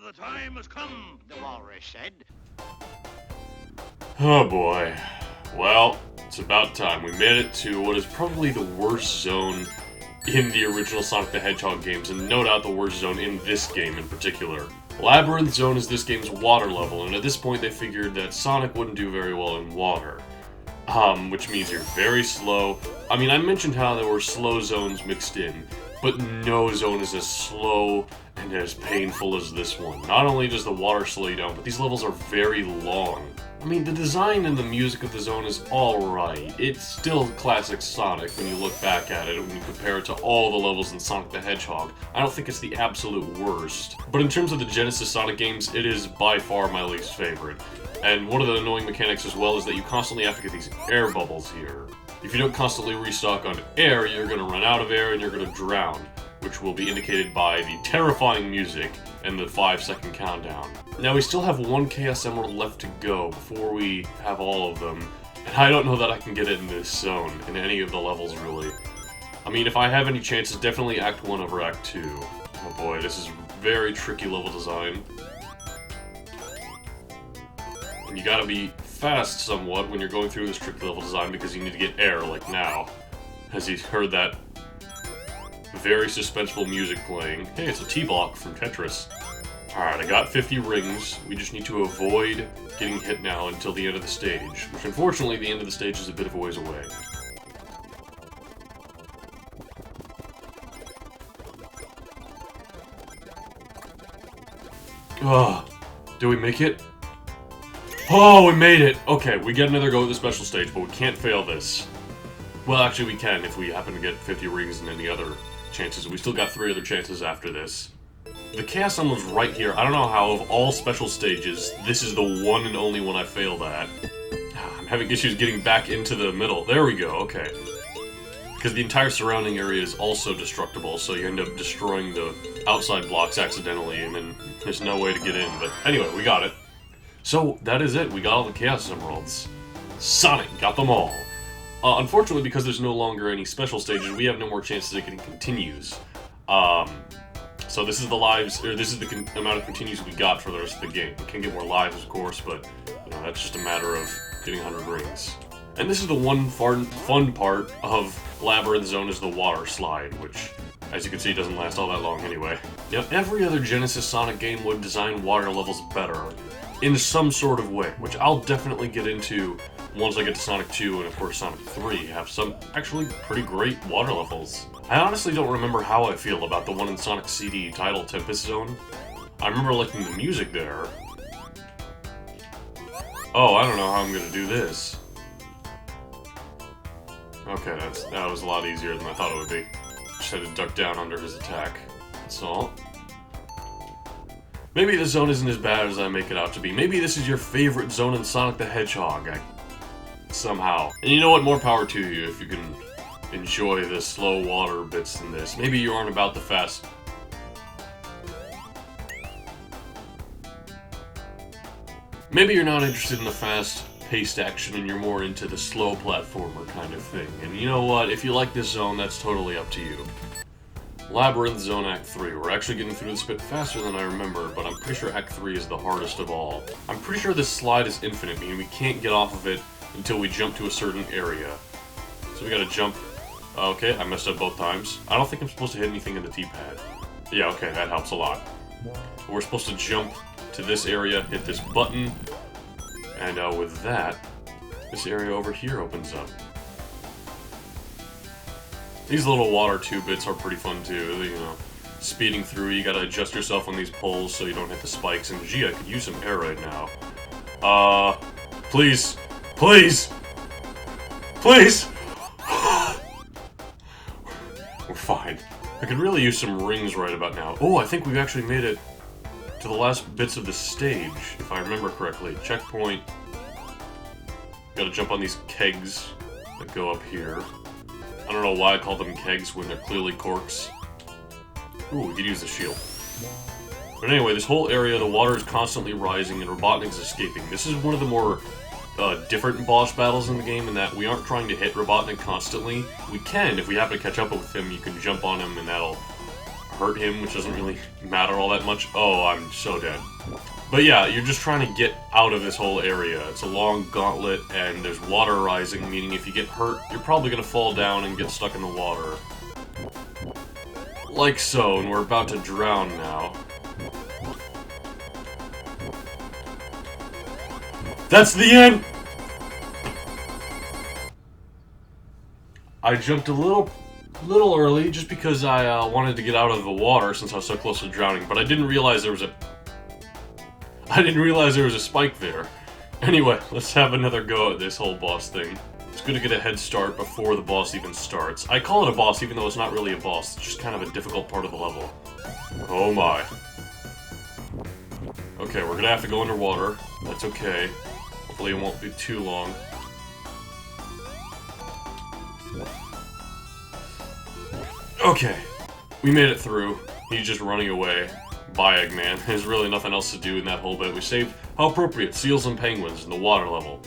the time has come, the walrus said. Oh boy. Well, it's about time. We made it to what is probably the worst zone in the original Sonic the Hedgehog games, and no doubt the worst zone in this game in particular. Labyrinth Zone is this game's water level, and at this point they figured that Sonic wouldn't do very well in water. Which means you're very slow. I mean, I mentioned how there were slow zones mixed in, but no zone is as slow and as painful as this one. Not only does the water slow you down, but these levels are very long. I mean, the design and the music of the zone is alright. It's still classic Sonic when you look back at it, when you compare it to all the levels in Sonic the Hedgehog. I don't think it's the absolute worst. But in terms of the Genesis Sonic games, it is by far my least favorite. And one of the annoying mechanics as well is that you constantly have to get these air bubbles here. If you don't constantly restock on air, you're going to run out of air and you're going to drown, which will be indicated by the terrifying music and the 5-second countdown. Now we still have one Chaos Emerald left to go before we have all of them, and I don't know that I can get it in this zone, in any of the levels really. I mean, if I have any chances, definitely Act 1 over Act 2. Oh boy, this is very tricky level design. And you gotta be fast somewhat when you're going through this tricky level design because you need to get air, like now. As you heard that very suspenseful music playing. Hey, it's a T-block from Tetris. Alright, I got 50 rings. We just need to avoid getting hit now until the end of the stage, which unfortunately the end of the stage is a bit of a ways away. Ugh. Did we make it? Oh, we made it! Okay, we get another go at the special stage, but we can't fail this. Well, actually we can if we happen to get 50 rings and any other chances. We still got 3 other chances after this. The Chaos Emerald's right here. I don't know how, of all special stages, this is the one and only one I failed at. I'm having issues getting back into the middle. There we go, okay. Because the entire surrounding area is also destructible, so you end up destroying the outside blocks accidentally, and then there's no way to get in. But anyway, we got it. So, that is it. We got all the Chaos Emeralds. Sonic got them all. Unfortunately, because there's no longer any special stages, we have no more chances of getting continues. So this is the lives, or this is the amount of continues we got for the rest of the game. We can get more lives, of course, but you know, that's just a matter of getting 100 rings. And this is the one fun part of Labyrinth Zone is the water slide, which, as you can see, doesn't last all that long anyway. Now, every other Genesis Sonic game would design water levels better, in some sort of way, which I'll definitely get into once I get to Sonic 2 and of course Sonic 3 have some actually pretty great water levels. I honestly don't remember how I feel about the one in Sonic CD titled Tempest Zone. I remember liking the music there. Oh, I don't know how I'm gonna do this. Okay, that was a lot easier than I thought it would be. Just had to duck down under his attack. That's all. Maybe the zone isn't as bad as I make it out to be. Maybe this is your favorite zone in Sonic the Hedgehog. Somehow. And you know what? More power to you if you can enjoy the slow water bits in this. Maybe you aren't about the fast. Maybe you're not interested in the fast-paced action and you're more into the slow platformer kind of thing. And you know what? If you like this zone, that's totally up to you. Labyrinth Zone Act 3. We're actually getting through this a bit faster than I remember, but I'm pretty sure Act 3 is the hardest of all. I'm pretty sure this slide is infinite, meaning we can't get off of it until we jump to a certain area. So we gotta jump. Okay, I messed up both times. I don't think I'm supposed to hit anything in the T-pad. Yeah, okay, that helps a lot. We're supposed to jump to this area, hit this button, and with that, this area over here opens up. These little water tube bits are pretty fun too, you know. Speeding through, you gotta adjust yourself on these poles so you don't hit the spikes, and gee, I could use some air right now. Please! Please! Please! We're fine. I could really use some rings right about now. Oh, I think we've actually made it to the last bits of the stage, if I remember correctly. Checkpoint. Gotta jump on these kegs that go up here. I don't know why I call them kegs when they're clearly corks. Ooh, we could use the shield. But anyway, this whole area, the water is constantly rising and Robotnik's escaping. This is one of the more different boss battles in the game in that we aren't trying to hit Robotnik constantly. We can, if we happen to catch up with him, you can jump on him and that'll hurt him, which doesn't really matter all that much. Oh, I'm so dead. But yeah, you're just trying to get out of this whole area. It's a long gauntlet, and there's water rising, meaning if you get hurt, you're probably going to fall down and get stuck in the water. Like so, and we're about to drown now. That's the end! I jumped a little early just because I wanted to get out of the water since I was so close to drowning, but I didn't realize there was a spike there. Anyway, let's have another go at this whole boss thing. It's good to get a head start before the boss even starts. I call it a boss even though it's not really a boss, it's just kind of a difficult part of the level. Oh my. Okay, we're gonna have to go underwater. That's okay. Hopefully it won't be too long. Okay, we made it through. He's just running away. Bye, Eggman. There's really nothing else to do in that whole bit. We saved, how appropriate, seals and penguins in the water level.